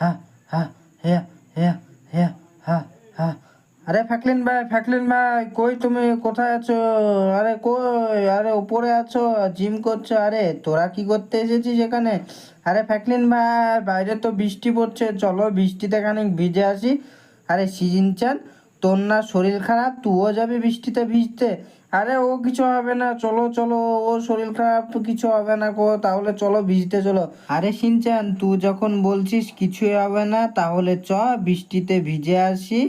হ্যাঁ হ্যাঁ হ্যাঁ হ্যাঁ হ্যাঁ হ্যাঁ হ্যাঁ। আরে ফ্যাকলিন ভাই, কই তুমি? কোথায় আছো? আরে কই? আরে উপরে আছো, জিম করছো? আরে তোরা কি করতে এসেছিস এখানে? আরে ফ্যাকলিন ভাই, বাইরে তো বৃষ্টি পড়ছে, চলো বৃষ্টিতে খানিক ভিজে আসি। আরে সিজিনচান, তোর না শরীর খারাপ, তুইও যাবি বৃষ্টিতে ভিজতে? আরে ও কিছু হবে না, চলো চলো, ও শরীর খারাপ, কিছু হবে না গো, তাহলে চলো ভিজতে চলো। আরে শিনচান, তুই যখন বলছিস কিছুই হবে না, তাহলে চ বৃষ্টিতে ভিজে আসি।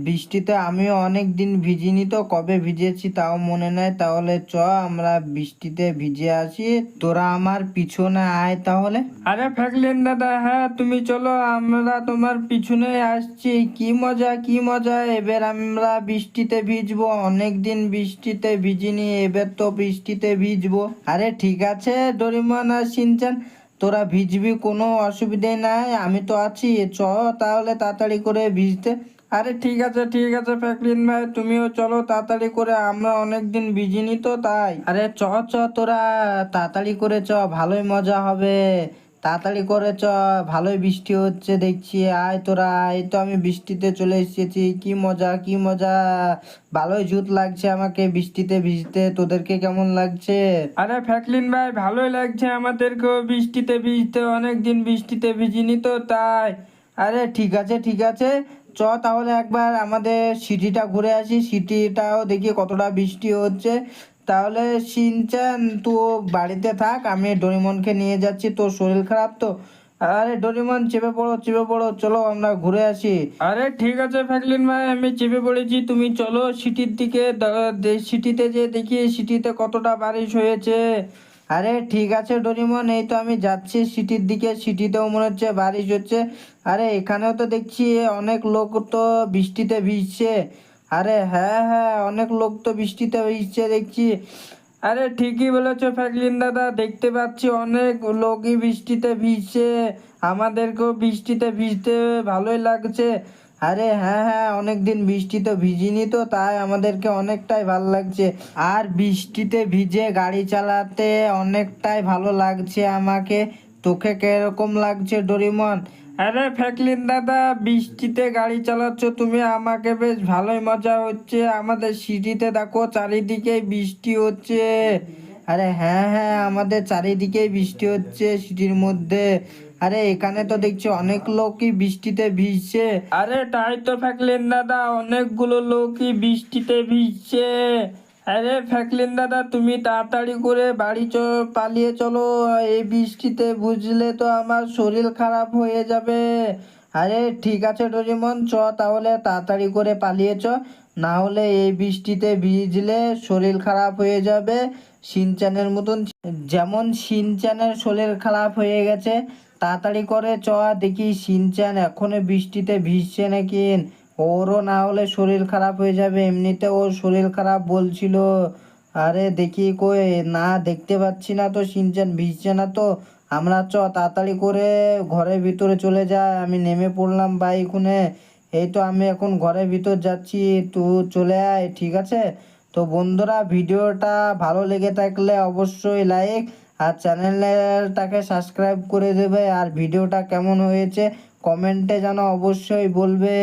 বৃষ্টিতে আমিও অনেক দিন ভিজিনি, তো কবে ভিজেছি তাও মনে নাই। তাহলে চ আমরা বৃষ্টিতে ভিজে আসি, তোরা আমার পিছনে আয় তাহলে। আরে ফ্যাকলিন দাদা, হ্যাঁ তুমি চলো, আমরা তোমার পিছনে আসছি। কি মজা কি মজা, এবার আমরা বৃষ্টিতে ভিজবো, অনেক দিন বৃষ্টিতে ভিজিনি, এবার তো বৃষ্টিতে ভিজবো। আরে ঠিক আছে ডোরেমন আর শিনচান, তোরা ভিজবি, কোনো অসুবিধে নাই, আমি তো আছি। চ তাহলে তাড়াতাড়ি করে ভিজতে। আরে ঠিক আছে ফ্র্যাঙ্কলিন ভাই, তুমিও চলো তাড়াতাড়ি করে, আমরা অনেকদিন ভিজিনি তো তাই। আরে চ চ তোরা তাড়াতাড়ি করে চ, ভালোই মজা হবে। তাড়াতাড়ি করে চ, ভালোই বৃষ্টি হচ্ছে দেখছি, আয় তোরা। এই তো আমি বৃষ্টিতে চলে এসেছি, কি মজা কি মজা, ভালোই জুত লাগছে আমাকে বৃষ্টিতে ভিজতে। তোদেরকে কেমন লাগছে? আরে ফ্র্যাঙ্কলিন ভাই, ভালোই লাগছে আমাদেরকেও বৃষ্টিতে ভিজতে, অনেকদিন বৃষ্টিতে ভিজিনি তো তাই। আরে ঠিক আছে, চ তাহলে একবার আমাদের সিটিটা ঘুরে আসি, সিটিটাও দেখি কতটা বৃষ্টি হচ্ছে। তাহলে শিনচান তো বাড়িতে থাক, আমি ডোরেমনকে নিয়ে যাচ্ছি, তোর শরীর খারাপ তো। আরে ডোরেমন চেপে পড়ো, চলো আমরা ঘুরে আসি। আরে ঠিক আছে ফ্র্যাঙ্কলিন ভাই, আমি চেপে পড়েছি, তুমি চলো সিটির দিকে। সিটিতে যে দেখি সিটিতে কতটা বারিশ হয়েছে। আরে ঠিক আছে ডোরিমন, এই তো আমি যাচ্ছি সিটির দিকে, সিটিতেও মনে হচ্ছে বারিশ হচ্ছে। আরে এখানেও তো দেখছি অনেক লোক তো বৃষ্টিতে ভিজছে। আরে হ্যাঁ হ্যাঁ, অনেক লোক তো বৃষ্টিতে ভিজছে দেখছি। আরে ঠিকই বলেছো ফ্র্যাঙ্কলিন দাদা, দেখতে পাচ্ছি অনেক লোকই বৃষ্টিতে ভিজছে, আমাদেরকেও বৃষ্টিতে ভিজতে ভালোই লাগছে। আরে হ্যাঁ হ্যাঁ, অনেক দিন বৃষ্টিতে ভিজিনি তো তাই আমাদেরকে অনেকটাই ভালো লাগছে। আর বৃষ্টিতে ভিজে গাড়ি চালাতে অনেকটাই ভালো লাগছে আমাকে। তোকে কিরকম লাগছে ডোরিমন? আরে ফ্র্যাঙ্কলিন দাদা, বৃষ্টিতে গাড়ি চালাচ্ছ তুমি, আমাকে বেশ ভালোই মজা হচ্ছে। আমাদের সিটিতে দেখো চারিদিকেই বৃষ্টি হচ্ছে। আরে হ্যাঁ হ্যাঁ, আমাদের চারিদিকেই বৃষ্টি হচ্ছে সিটির মধ্যে। আরে এখানে তো দেখছি অনেক লোকই বৃষ্টিতে ভিজছে। আরে তাই তো ফ্র্যাঙ্কলিন দাদা, অনেকগুলো লোকই বৃষ্টিতে ভিজছে। আরে ফ্র্যাঙ্কলিন দাদা, তুমি তাড়াতাড়ি করে বাড়ি পালিয়ে চলো, এই বৃষ্টিতে বুঝলে তো আমার শরীর খারাপ হয়ে যাবে। আরে ঠিক আছে ডোরেমন, চ তাহলে তাড়াতাড়ি করে পালিয়ে চ, না হলে এই বৃষ্টিতে ভিজলে শরীর খারাপ হয়ে যাবে শিনচানের মতন। যেমন শিনচানের শরীর খারাপ হয়ে গেছে, তাড়াতাড়ি করে চ দেখি শিনচান এখনো বৃষ্টিতে ভিজছে নাকি, ওরও না হলে শরীর খারাপ হয়ে যাবে, এমনিতে ওর শরীর খারাপ বলছিল। আরে দেখি কই, না দেখতে পাচ্ছি না তো, শিনচান ভিজছে না তো। আমরা চ তাড়াতাড়ি করে ঘরের ভিতরে চলে যাই, আমি নেমে পড়লাম বাইকুনে। এই তো আমি এখন ঘরের ভিতর যাচ্ছি, তুই চলে আয়, ঠিক আছে? তো বন্ধুরা, ভিডিওটা ভালো লেগে থাকলে অবশ্যই লাইক আর চ্যানেলটাকে সাবস্ক্রাইব করে দেবে, আর ভিডিওটা কেমন হয়েছে কমেন্টে যেন অবশ্যই বলবে।